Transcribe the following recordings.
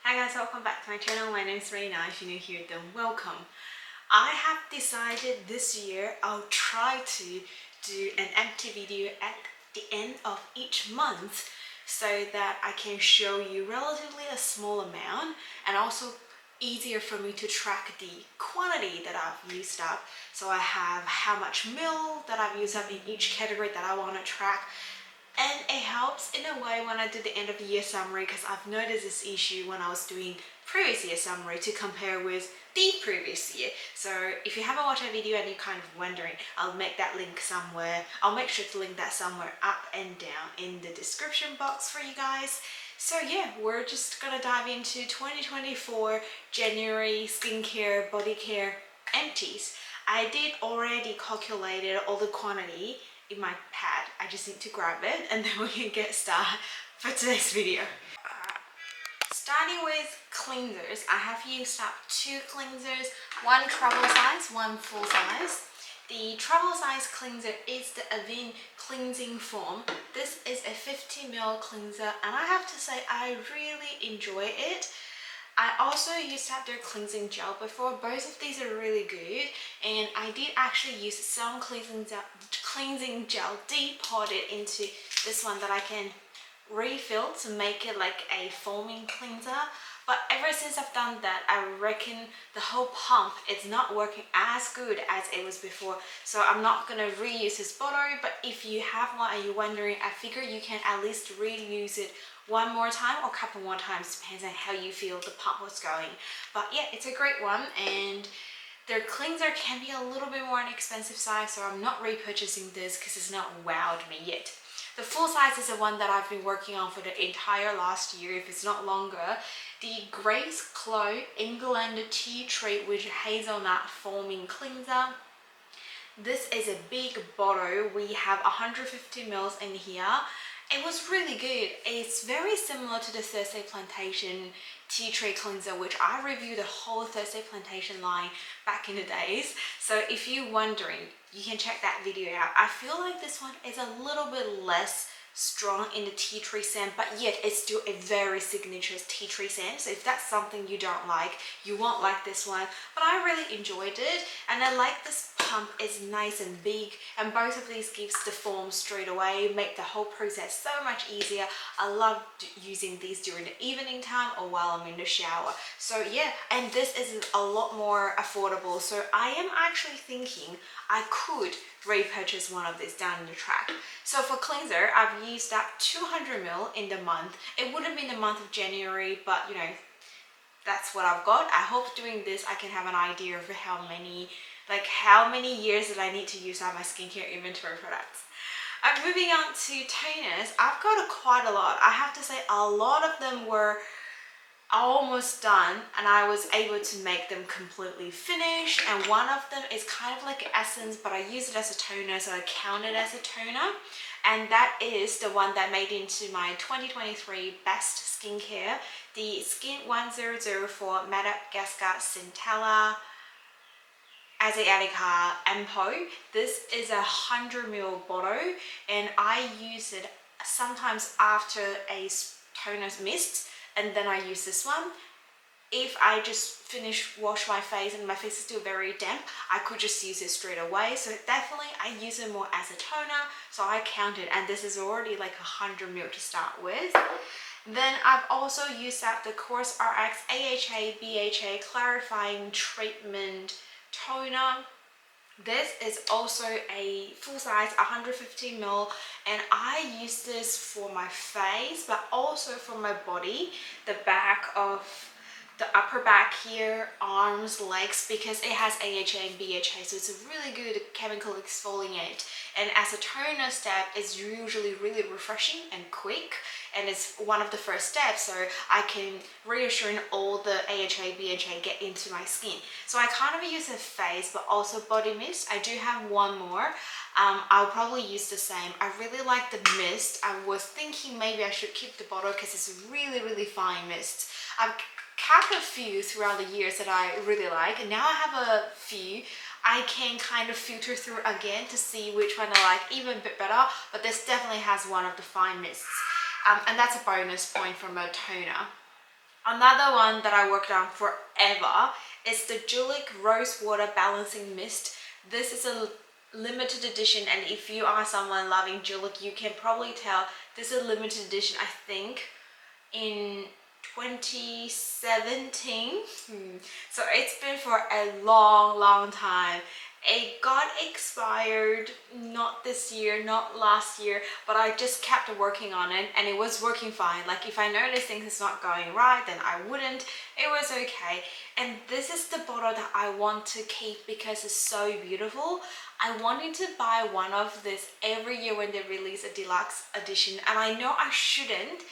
Hi guys, welcome back to my channel. My name is Rena. If you're new here, then welcome. I have decided this year I'll try to do an empty video at the end of each month so that I can show you relatively a small amount and also easier for me to track the quantity that I've used up. So I have how much milk that I've used up in each category that I want to track. And it helps in a way when I do the end of the year summary, because I've noticed this issue when I was doing previous year summary to compare with the previous year. So if you haven't watched that video and you're kind of wondering, I'll make that link somewhere. I'll make sure to link that somewhere up and down in the description box for you guys. So yeah, we're just gonna dive into 2024 January skincare, body care empties. I did already calculated all the quantity in my pad. I just need to grab it and then we can get started for today's video. Starting with cleansers, I have used up 2 cleansers, one travel size, one full size. The travel size cleanser is the Avene cleansing foam. This is a 50ml cleanser and I have to say I really enjoy it. I also used up their cleansing gel before. Both of these are really good, and I did actually use some cleansing gel depotted into this one that I can refill to make it like a foaming cleanser. But ever since I've done that, I reckon the whole pump is not working as good as it was before. So I'm not gonna reuse this bottle, but if you have one and you're wondering, I figure you can at least reuse it one more time or a couple more times, depends on how you feel the pump was going. But yeah, it's a great one, and their cleanser can be a little bit more an expensive size, so I'm not repurchasing this because it's not wowed me yet. The full size is the one that I've been working on for the entire last year, if it's not longer. The Grace Glow England Tea Tree with Hazelnut Foaming Cleanser. This is a big bottle. We have 150 ml in here. It was really good. It's very similar to the Thursday Plantation Tea Tree Cleanser, which I reviewed the whole Thursday Plantation line back in the days. So if you're wondering, you can check that video out. I feel like this one is a little bit less strong in the tea tree scent, but yet it's still a very signature tea tree scent. So if that's something you don't like, you won't like this one. But I really enjoyed it, and I like this pump. Is nice and big, and both of these gives the foam straight away, make the whole process so much easier. I love using these during the evening time or while I'm in the shower. So yeah, and this is a lot more affordable, so I am actually thinking I could repurchase one of these down the track. So for cleanser, I've used up 200 ml in the month. It would have been the month of January, but you know, that's what I've got. I hope doing this I can have an idea of how many years that I need to use out my skincare inventory products. Moving on to toners, I've got quite a lot. I have to say a lot of them were almost done and I was able to make them completely finished, and one of them is kind of like essence, but I use it as a toner, so I count it as a toner, and that is the one that made into my 2023 best skincare, the Skin 1004 Madagascar Centella Asiatica Ampo. This is a 100ml bottle, and I use it sometimes after a toner mist, and then I use this one. If I just wash my face and my face is still very damp, I could just use it straight away. So definitely I use it more as a toner, so I count it, and this is already like 100ml to start with. Then I've also used up the Course RX AHA BHA Clarifying Treatment Toner. This is also a full size 150ml, and I use this for my face but also for my body, the back of the upper back here, arms, legs, because it has AHA and BHA, so it's a really good chemical exfoliant. And as a toner step, it's usually really refreshing and quick, and it's one of the first steps, so I can reassure all the AHA, BHA get into my skin. So I kind of use a face but also body mist. I do have one more. I'll probably use the same. I really like the mist. I was thinking maybe I should keep the bottle because it's a really fine mist. I've kept a few throughout the years that I really like, and now I have a few I can kind of filter through again to see which one I like even a bit better, but this definitely has one of the fine mists, and that's a bonus point from a toner. Another one that I worked on forever is the Julic Rose Water Balancing Mist. This is a limited edition, and if you are someone loving Julic, you can probably tell this is a limited edition, I think, in 2017. So it's been for a long time. It got expired not this year, not last year, but I just kept working on it and it was working fine. Like if I noticed things is not going right, then I wouldn't. It was okay. And this is the bottle that I want to keep because it's so beautiful. I wanted to buy one of this every year when they release a deluxe edition, and I know I shouldn't.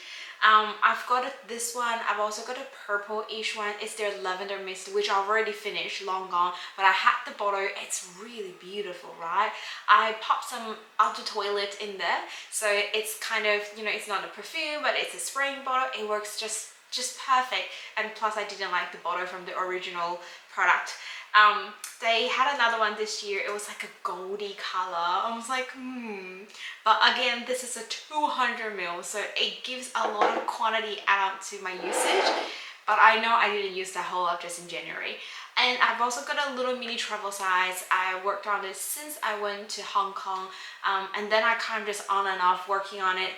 I've got this one. I've also got a purple-ish one. It's their lavender mist, which I've already finished, long gone. But I had the bottle. It's really beautiful, right? I popped some out the toilet in there, so it's kind of, you know, it's not a perfume, but it's a spraying bottle. It works just perfect. And plus, I didn't like the bottle from the original product. They had another one this year. It was like a goldy color. I was like, But again, this is a 200 ml, so it gives a lot of quantity out to my usage. But I know I didn't use the whole up just in January. And I've also got a little mini travel size. I worked on this since I went to Hong Kong, and then I kind of just on and off working on it.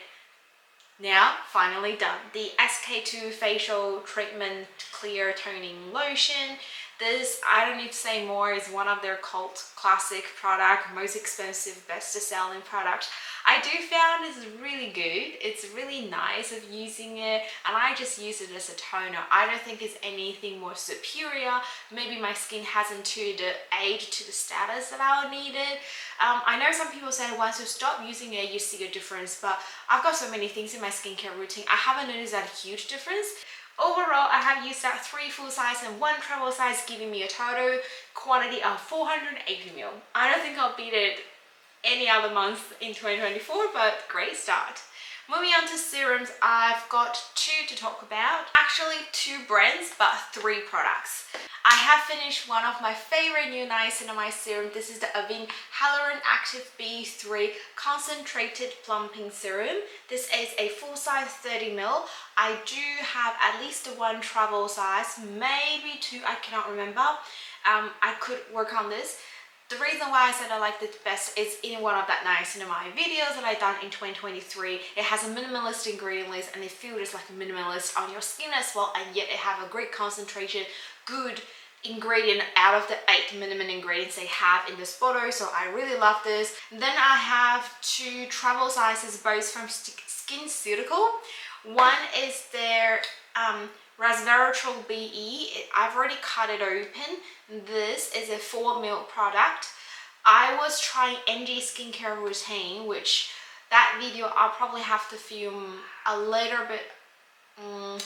Now, finally done. The SK2 Facial Treatment Clear Toning Lotion. This, I don't need to say more, is one of their cult classic product, most expensive, best selling product. I do found it's really good. It's really nice of using it, and I just use it as a toner. I don't think it's anything more superior. Maybe my skin hasn't to the age, to the status that I would need it. I know some people say once you stop using it, you see a difference, but I've got so many things in my skincare routine. I haven't noticed that huge difference. Overall, I have used that 3 full size and 1 travel size, giving me a total quantity of 480 ml. I don't think I'll beat it any other month in 2024, but great start. Moving on to serums, I've got 2 to talk about. Actually 2 brands, but 3 products. I have finished one of my favorite new niacinamide serum. This is the Avène Hyaluron Active B3 Concentrated Plumping Serum. This is a full size 30 ml. I do have at least 1 travel size, maybe 2, I cannot remember. I could work on this. The reason why I said I liked it best is in one of that niacinamide videos that I done in 2023. It has a minimalist ingredient list and it feels like a minimalist on your skin as well, and yet it have a great concentration, good ingredient out of the 8 minimum ingredients they have in this bottle. So I really love this. Then I have 2 travel sizes, both from SkinCeutical. One is their resveratrol BE. I've already cut it open. This is a 4 ml product. I was trying NG skincare routine, which that video I'll probably have to film a little bit,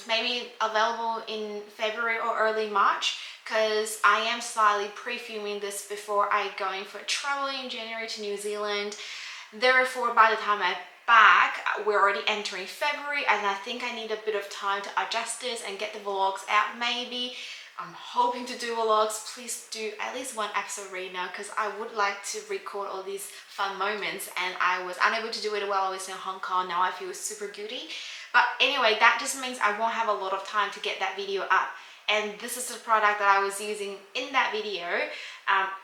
maybe available in February or early March, because I am slightly pre-filming this before I go in for traveling in January to New Zealand. Therefore, by the time I'm back, we're already entering February, and I think I need a bit of time to adjust this and get the vlogs out. Maybe I'm hoping to do vlogs. Please do at least 1 episode right now, because I would like to record all these fun moments, and I was unable to do it while I was in Hong Kong. Now I feel super guilty. But anyway, that just means I won't have a lot of time to get that video up. And this is the product that I was using in that video.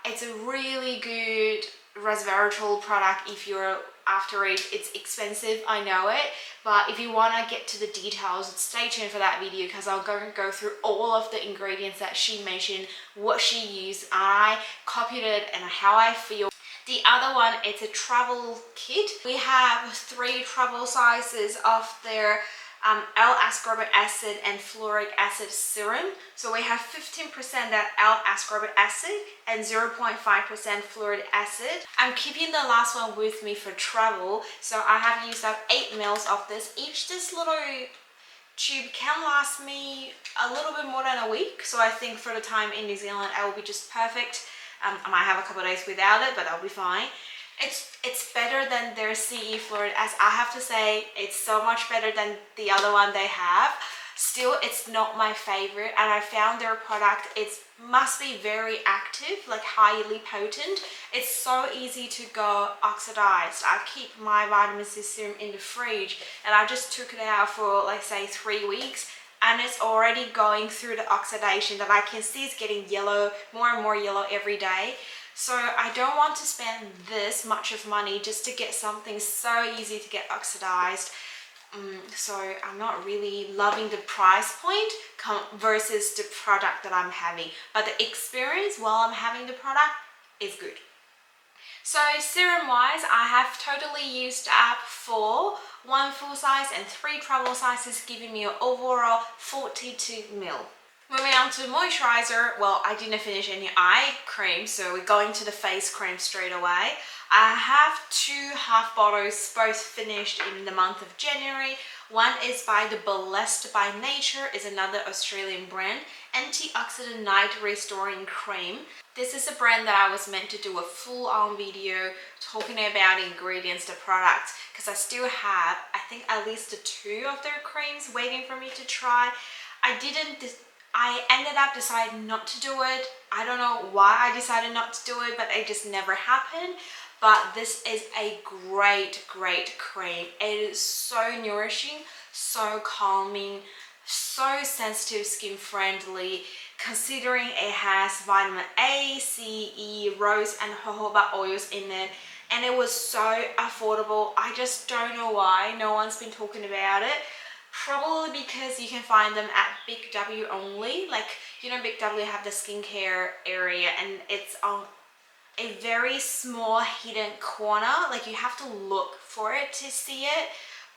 It's a really good resveratrol product. If you're after it, it's expensive, I know it, but if you want to get to the details, stay tuned for that video, because I'll go through all of the ingredients that she mentioned, what she used, I copied it, and how I feel. The other one, it's a travel kit. We have 3 travel sizes of their L-ascorbic acid and fluoric acid serum. So we have 15% that L-ascorbic acid and 0.5% fluoric acid. I'm keeping the last one with me for travel, so I have used up 8 ml of this. Each this little tube can last me a little bit more than a week, so I think for the time in New Zealand it will be just perfect. I might have a couple of days without it, but I'll be fine. It's better than their CE fluoride, as I have to say. It's so much better than the other one they have. Still, it's not my favorite, and I found their product, it must be very active, like highly potent. It's so easy to go oxidized. I keep my vitamin C serum in the fridge, and I just took it out for, like, say 3 weeks, and it's already going through the oxidation that I can see is getting yellow, more and more yellow every day. So I don't want to spend this much of money just to get something so easy to get oxidized. So I'm not really loving the price point versus the product that I'm having, but the experience while I'm having the product is good. So serum wise, I have totally used up for 1 full size and 3 travel sizes, giving me an overall 42 ml. Moving on to moisturizer, well, I didn't finish any eye cream, so we're going to the face cream straight away. I have 2 half bottles, both finished in the month of January. One is by the Blessed by Nature, is another Australian brand, antioxidant night restoring cream. This is a brand that I was meant to do a full-on video talking about ingredients, the products, because I still have, I think, at least 2 of their creams waiting for me to try. I ended up deciding not to do it. I don't know why I decided not to do it, but it just never happened. But this is a great cream. It is so nourishing, so calming, so sensitive skin friendly, considering it has vitamin A, C, E, rose and jojoba oils in it, and it was so affordable. I just don't know why no one's been talking about it. Probably because you can find them at Big W only. Like, you know, Big W have the skincare area and it's on a very small hidden corner. Like, you have to look for it to see it.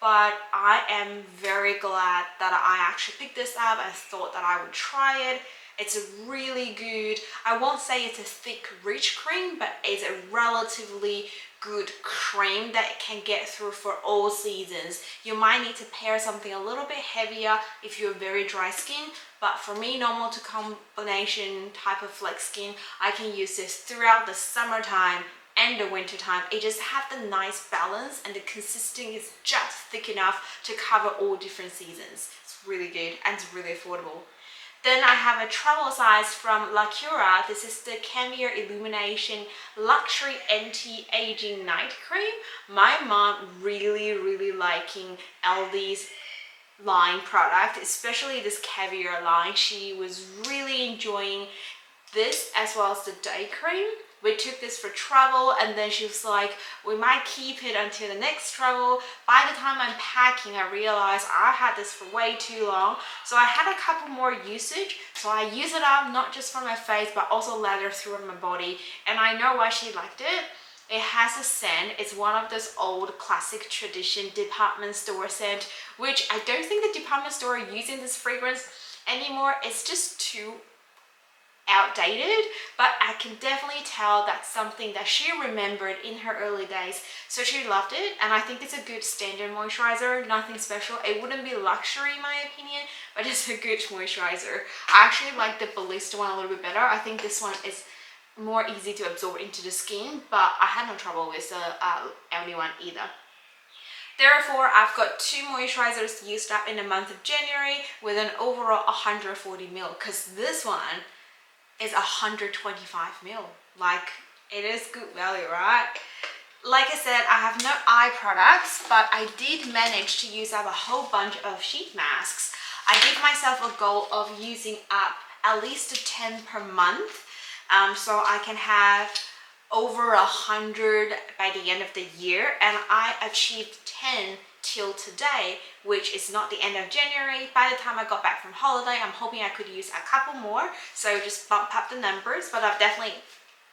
But I am very glad that I actually picked this up and thought that I would try it. It's really good. I won't say it's a thick, rich cream, but it's a relatively good cream that can get through for all seasons. You might need to pair something a little bit heavier if you're very dry skin, but for me, normal to combination type of flex skin, I can use this throughout the summertime and the winter time. It just has the nice balance, and the consistency is just thick enough to cover all different seasons. It's really good and it's really affordable. Then I have a travel size from La Cura. This is the Cameo Illumination Luxury Anti-Aging Night Cream. My mom really liking Aldi's line product, especially this Caviar line. She was really enjoying this as well as the day cream. We took this for travel, and then she was like, we might keep it until the next travel. By the time I'm packing, I realized I had this for way too long. So I had a couple more usage. So I use it up not just for my face, but also lather through my body. And I know why she liked it. It has a scent. It's one of those old classic tradition department store scent, which I don't think the department store are using this fragrance anymore. It's just too outdated, but I can definitely tell that's something that she remembered in her early days, so she loved it. And I think it's a good standard moisturizer, nothing special. It wouldn't be luxury in my opinion, but it's a good moisturizer. I actually like the Ballista one a little bit better. I think this one is more easy to absorb into the skin, but I had no trouble with the Aldi one either. Therefore, I've got 2 moisturizers used up in the month of January with an overall 140 ml, because this one is 125 ml. Like, it is good value, right? Like I said, I have no eye products, but I did manage to use up a whole bunch of sheet masks. I gave myself a goal of using up at least 10 per month, so I can have over 100 by the end of the year, and I achieved 10 till today, which is not the end of January. By the time I got back from holiday, I'm hoping I could use a couple more, so just bump up the numbers, but I've definitely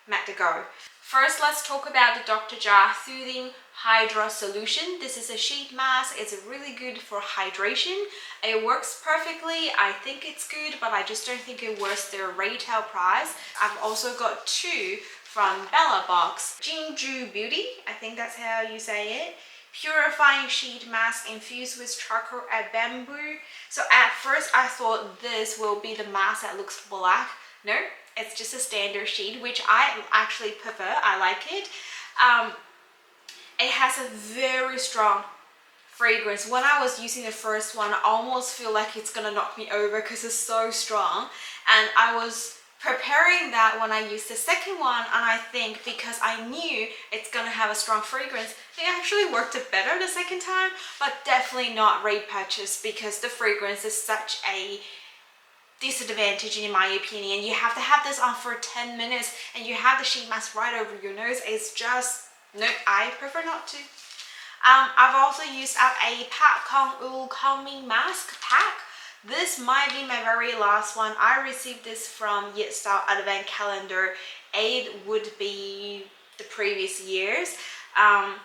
met the goal. First, let's talk about the Dr. Jart Soothing Hydra Solution. This is a sheet mask. It's really good for hydration. It works perfectly. I think it's good, but I just don't think it worth their retail price. I've also got 2 from Bella Box. Jinju Beauty, I think that's how you say it. Purifying sheet mask infused with charcoal and bamboo. So at first I thought this will be the mask that looks black. No, it's just a standard sheet, which I actually prefer. I like it. It has a very strong fragrance. When I was using the first one, I almost feel like it's gonna knock me over because it's so strong. And I was preparing that when I used the second one, and I think because I knew it's gonna have a strong fragrance, It actually worked better the second time, but definitely not repurchase because the fragrance is such a disadvantage in my opinion. You have to have this on for 10 minutes and you have the sheet mask right over your nose. It's just, no, I prefer not to. I've also used up a Pat Kong Ool Calming Mask pack. This might be my very last one. I received this from Yesstyle Advent Calendar. It would be the previous years. I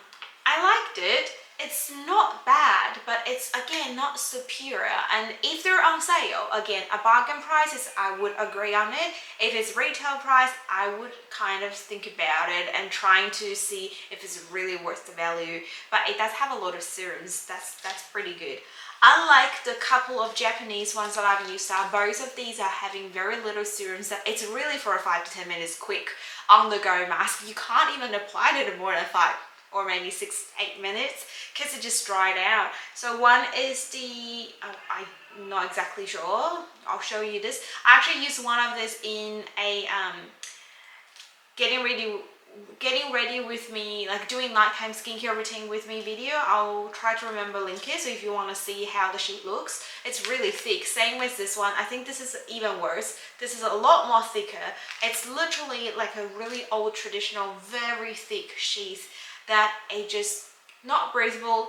liked it. It's not bad, but it's again not superior. And if they're on sale, again, a bargain price is, I would agree on it. If it's retail price, I would kind of think about it and trying to see if it's really worth the value. But it does have a lot of serums. That's pretty good. Unlike the couple of Japanese ones that I've used, both of these are having very little serums. That it's really for a 5 to 10 minutes quick on the go mask. You can't even apply it in more than 5 or maybe 6 8 minutes because it just dried out. So one is the, I'm not exactly sure, I'll show you this. I actually used one of this in a getting ready with me, like doing nighttime skincare routine with me video. I'll try to remember link it, so if you want to see how the sheet looks. It's really thick, same with this one. I think this is even worse. This is a lot more thicker. It's literally like a really old traditional very thick sheath that is just not breathable,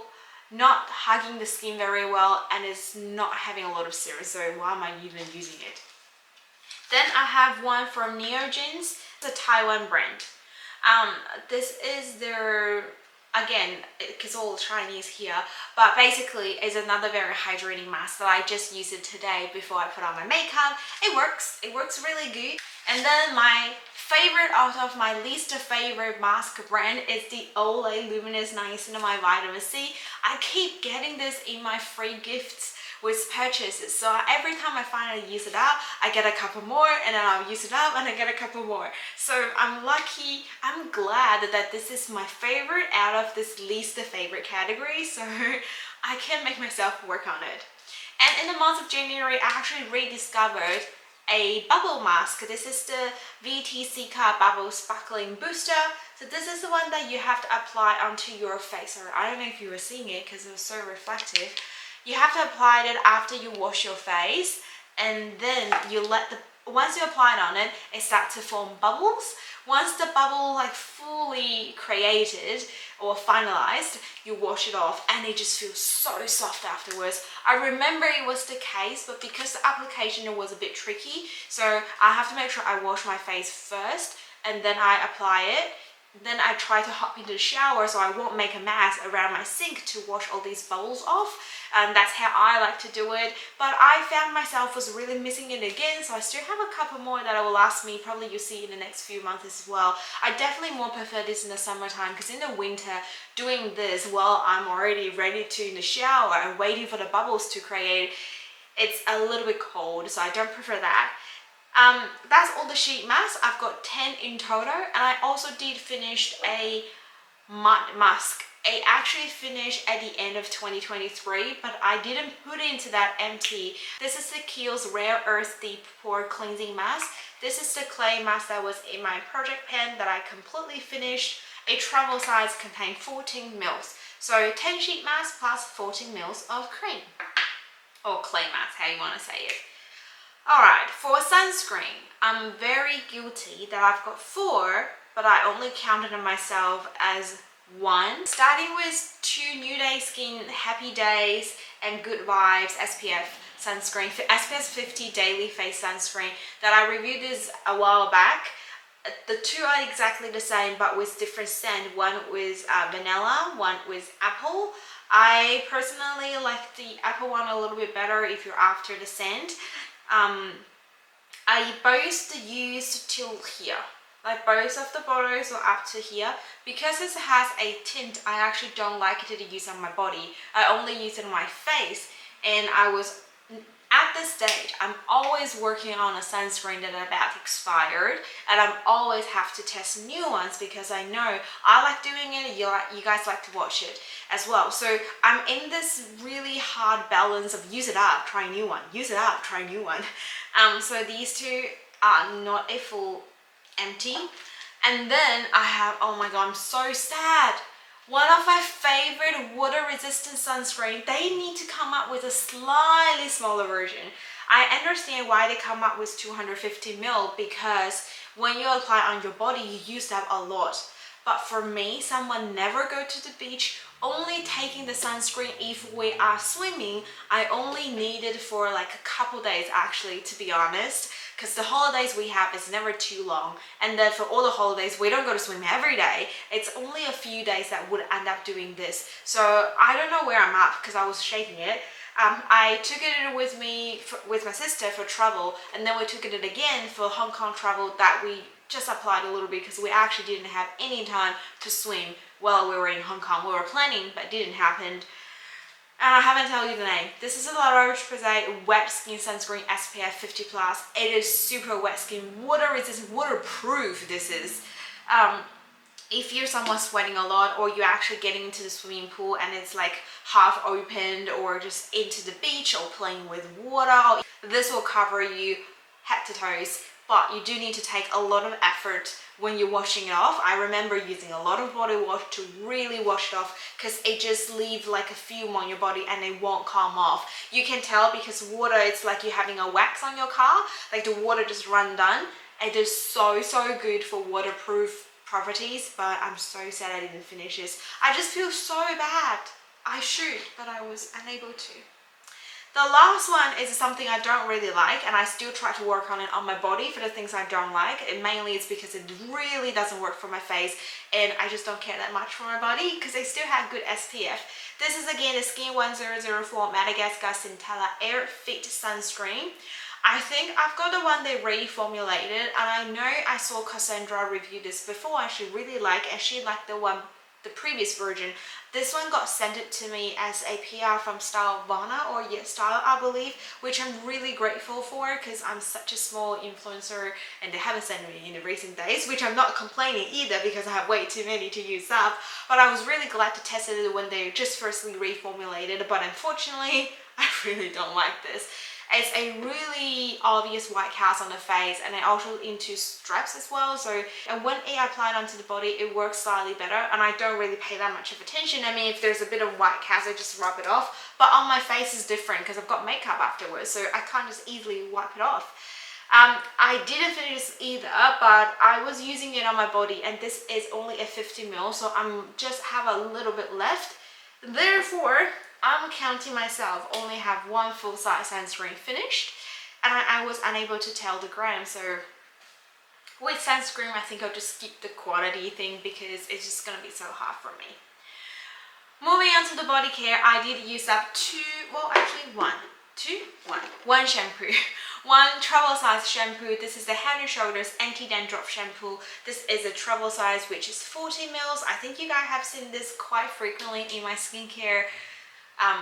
not hugging the skin very well, and it's not having a lot of serum. So why am I even using it? Then I have one from Neogens, it's a Taiwan brand. This is their, again, it's all Chinese here, but basically it's another very hydrating mask that I just used it today before I put on my makeup. It works really good. And then my favorite out of my least favorite mask brand is the Olay Luminous Niacinamide Vitamin C. I keep getting this in my free gifts with purchases, so every time I finally use it up, I get a couple more, and then I'll use it up and I get a couple more. So I'm lucky, I'm glad that this is my favorite out of this least favorite category, so I can make myself work on it. And in the month of January, I actually rediscovered a bubble mask. This is the VT Bubble Sparkling Booster. So this is the one that you have to apply onto your face. Or I don't know if you were seeing it because it was so reflective. You have to apply it after you wash your face, and then you let the, once you apply it on it, it starts to form bubbles. Once the bubble like fully created or finalized, you wash it off and it just feels so soft afterwards. I remember it was the case, but because the application was a bit tricky, so I have to make sure I wash my face first and then I apply it. Then I try to hop into the shower so I won't make a mess around my sink to wash all these bubbles off. And that's how I like to do it. But I found myself was really missing it again, so I still have a couple more that will last me. Probably you'll see in the next few months as well. I definitely more prefer this in the summertime, because in the winter, doing this while I'm already ready to in the shower and waiting for the bubbles to create, it's a little bit cold, so I don't prefer that. That's all the sheet masks. I've got 10 in total, and I also did finish a mud mask. I actually finished at the end of 2023, but I didn't put into that empty. This is the Kiehl's Rare Earth Deep Pore Cleansing Mask. This is the clay mask that was in my project pen that I completely finished. A travel size contained 14 mils. So 10 sheet masks plus 14 mils of cream. Or clay mask, how you want to say it. Alright, for sunscreen, I'm very guilty that I've got 4, but I only counted on myself as 1. Starting with 2 New Day Skin Happy Days and Good Vibes SPF sunscreen, SPF 50 Daily Face Sunscreen that I reviewed this a while back. The two are exactly the same but with different scent. One with vanilla, one with apple. I personally like the apple one a little bit better if you're after the scent. I both used till here, like both of the bottles are up to here. Because it has a tint, I actually don't like it to use on my body. I only use it on my face, and I was at this stage, I'm always working on a sunscreen that about expired, and I always have to test new ones because I know I like doing it, you guys like to watch it as well. So I'm in this really hard balance of use it up, try a new one, use it up, try a new one. So these two are not a full empty. And then I have, oh my god, I'm so sad. One of my favorite water resistant sunscreen. They need to come up with a slightly smaller version. I understand why they come up with 250 ml because when you apply on your body, you use that a lot. But for me, someone never go to the beach, only taking the sunscreen if we are swimming. I only need it for like a couple days actually, to be honest, because the holidays we have is never too long. And then for all the holidays, we don't go to swim every day. It's only a few days that would end up doing this. So I don't know where I'm at because I was shaking it. I took it with me with my sister for travel, and then we took it again for Hong Kong travel that we just applied a little bit because we actually didn't have any time to swim while we were in Hong Kong. We were planning, but it didn't happen. And I haven't told you the name. This is a La Roche-Posay wet skin sunscreen SPF 50+. It is super wet skin, water resistant, waterproof. This is. If you're someone sweating a lot, or you're actually getting into the swimming pool and it's like half opened, or just into the beach or playing with water, this will cover you head to toes. But you do need to take a lot of effort when you're washing it off. I remember using a lot of body wash to really wash it off because it just leaves like a film on your body and it won't come off. You can tell because water, it's like you're having a wax on your car, like the water just run down. It is so good for waterproof properties, but I'm so sad I didn't finish this. I just feel so bad. I should, but I was unable to. The last one is something I don't really like, and I still try to work on it on my body for the things I don't like. And mainly it's because it really doesn't work for my face, and I just don't care that much for my body because I still have good SPF. This is again the Skin 1004 Madagascar Centella Air Fit Sunscreen. I think I've got the one they reformulated, and I know I saw Cassandra review this before and she really liked, and she liked the previous version. This one got sent it to me as a PR from Stylevana or Yesstyle, I believe, which I'm really grateful for because I'm such a small influencer and they haven't sent me in the recent days, which I'm not complaining either because I have way too many to use up. But I was really glad to test it when they just firstly reformulated, but unfortunately, I really don't like this. It's a really obvious white cast on the face, and I also into straps as well. So and when I apply it onto the body, it works slightly better, and I don't really pay that much of attention. I mean, if there's a bit of white cast, I just rub it off. But on my face is different because I've got makeup afterwards, so I can't just easily wipe it off. I didn't finish this either, but I was using it on my body, and this is only a 50 ml, so I'm just have a little bit left. Therefore, I'm counting myself only have one full-size sunscreen finished, and I was unable to tell the gram. So with sunscreen, I think I'll just skip the quantity thing because it's just gonna be so hard for me. Moving on to the body care, I did use up one shampoo. One travel size shampoo. This is the Head and Shoulders Anti-Dandruff Shampoo. This is a travel size, which is 40 ml. I think you guys have seen this quite frequently in my skincare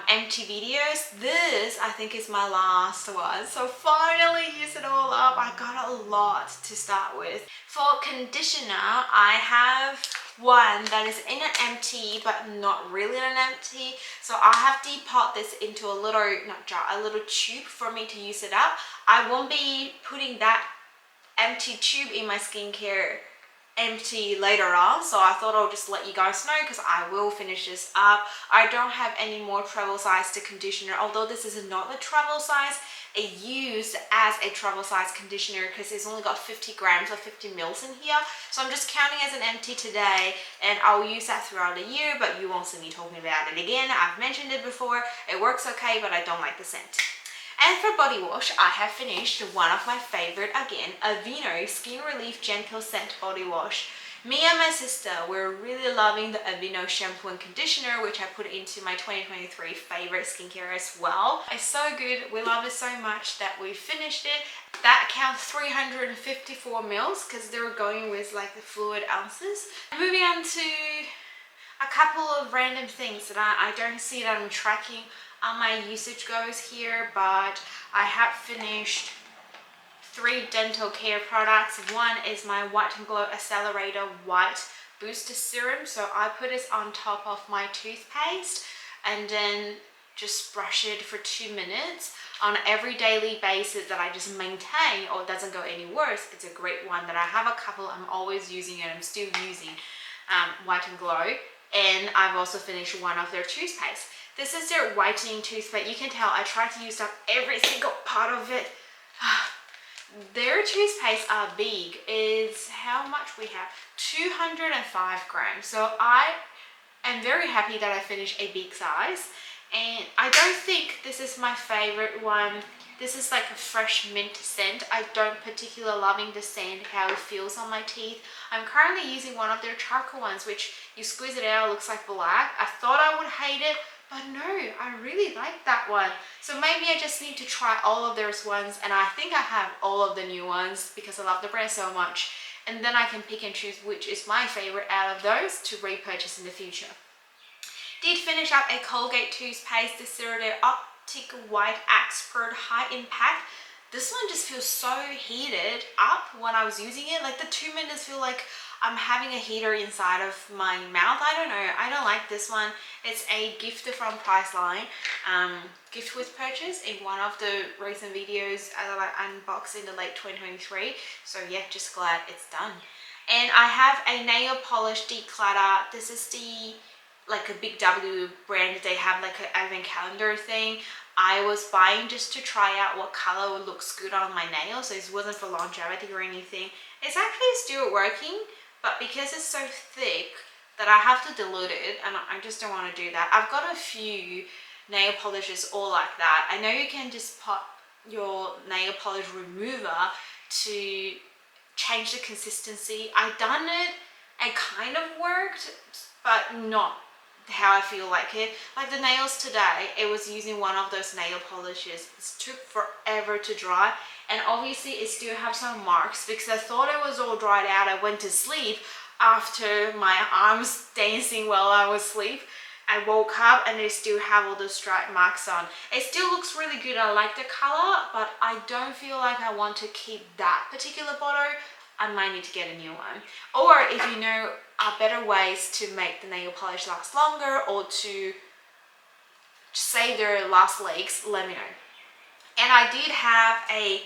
empty videos. This I think is my last one, so finally use it all up. I got a lot to start with. For conditioner, I have one that is in an empty but not really an empty, so I have depot this into a little, not jar, a little tube for me to use it up. I won't be putting that empty tube in my skincare empty later on, so I thought I'll just let you guys know because I will finish this up. I don't have any more travel size to conditioner, although this is not the travel size. It used as a travel size conditioner because it's only got 50 grams or 50 mils in here, so I'm just counting as an empty today, and I'll use that throughout the year, but you won't see me talking about it again. I've mentioned it before. It works okay, but I don't like the scent. And for body wash, I have finished one of my favorite again, Aveeno Skin Relief Gentle Scent Body Wash. Me and my sister were really loving the Aveeno shampoo and conditioner, which I put into my 2023 favorite skincare as well. It's so good. We love it so much that we finished it. That counts 354 mils because they were going with like the fluid ounces. Moving on to a couple of random things that I don't see that I'm tracking my usage goes here, but I have finished 3 dental care products. One is my White and Glow Accelerator White Booster Serum, so I put this on top of my toothpaste and then just brush it for 2 minutes on an every daily basis that I just maintain, or it doesn't go any worse. It's a great one that I have a couple I'm always using, and I'm still using White and Glow. And I've also finished one of their toothpaste. This is their whitening toothpaste. You can tell I tried to use up every single part of it. Their toothpaste are big. Is how much we have? 205 grams. So I am very happy that I finished a big size. And I don't think this is my favorite one. This is like a fresh mint scent. I don't particularly loving the scent, how it feels on my teeth. I'm currently using one of their charcoal ones, which you squeeze it out, it looks like black. I thought I would hate it, but no, I really like that one. So maybe I just need to try all of those ones, and I think I have all of the new ones because I love the brand so much. And then I can pick and choose which is my favorite out of those to repurchase in the future. Did finish up a Colgate toothpaste. This is their Optic White Expert High Impact. This one just feels so heated up when I was using it. Like the 2 minutes feel like I'm having a heater inside of my mouth. I don't know. I don't like this one. It's a gift from Priceline. Gift with purchase in one of the recent videos that I unboxed in the late 2023. So yeah, just glad it's done. And I have a nail polish declutter. This is the like a Big W brand. They have like an advent calendar thing. I was buying just to try out what color looks good on my nails. So it wasn't for longevity or anything. It's actually still working, but because it's so thick that I have to dilute it, and I just don't want to do that. I've got a few nail polishes all like that. I know you can just put your nail polish remover to change the consistency. I done it and kind of worked, but not how I feel like it. Like the nails today, it was using one of those nail polishes. It took forever to dry, and obviously it still have some marks because I thought it was all dried out. I went to sleep after my arms dancing while I was asleep. I woke up and they still have all the stripe marks on. It still looks really good. I like the color, but I don't feel like I want to keep that particular bottle. I might need to get a new one. Or if you know better ways to make the nail polish last longer or to save their last legs, let me know. And I did have a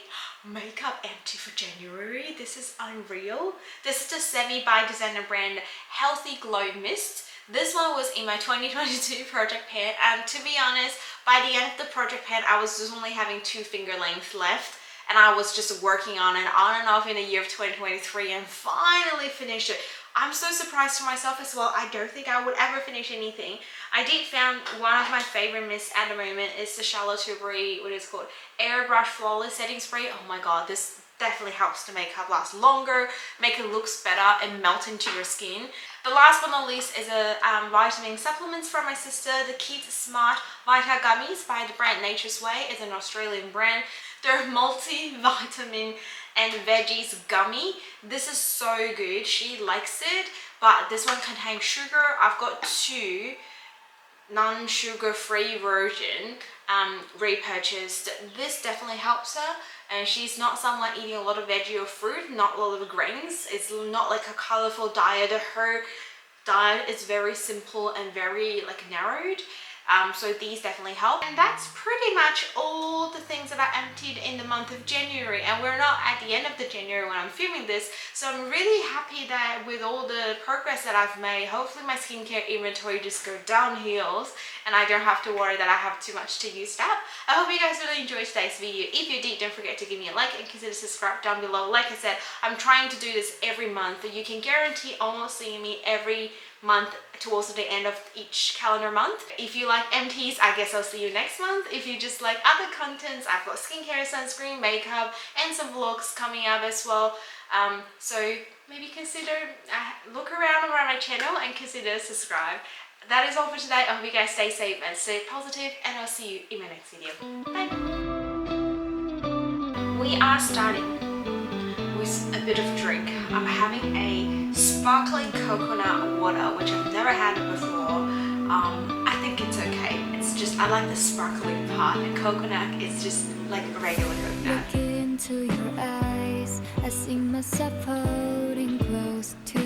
makeup empty for January. This is unreal. This is the Semi by Designer brand Healthy Glow Mist. This one was in my 2022 project pan, and to be honest, by the end of the project pan, I was just only having 2 finger lengths left. And I was just working on and off in the year of 2023 and finally finished it. I'm so surprised to myself as well. I don't think I would ever finish anything. I did found one of my favorite mists at the moment is the Charlotte Tilbury, what is it called? Airbrush Flawless Setting Spray. Oh my god, this definitely helps to make up last longer, make it look better and melt into your skin. The last but not least is a vitamin supplements from my sister, the Kids Smart Vita Gummies by the brand Nature's Way. It's an Australian brand. They're multi-vitamin and veggies gummy. This is so good. She likes it, but this one contains sugar. I've got 2 non-sugar free version repurchased. This definitely helps her, and she's not someone eating a lot of veggie or fruit, not a lot of grains. It's not like a colorful diet. Her diet is very simple and very like narrowed. So these definitely help. And that's pretty much all the things that I emptied in the month of January, and we're not at the end of the January when I'm filming this, so I'm really happy that with all the progress that I've made, hopefully my skincare inventory just go downhill and I don't have to worry that I have too much to use up. I hope you guys really enjoyed today's video. If you did, don't forget to give me a like and consider subscribe down below. Like I said, I'm trying to do this every month. You can guarantee almost seeing me every month towards the end of each calendar month. If you like empties, I guess I'll see you next month. If you just like other contents, I've got skincare, sunscreen, makeup, and some vlogs coming up as well. So maybe consider look around my channel and consider subscribe. That is all for today. I hope you guys stay safe and stay positive, and I'll see you in my next video. Bye. We are starting with a bit of drink. I'm having a sparkling coconut water, which I've never had before. I think it's okay. It's just I like the sparkling part, and coconut is just like a regular coconut. Look into your eyes, I see myself holding close to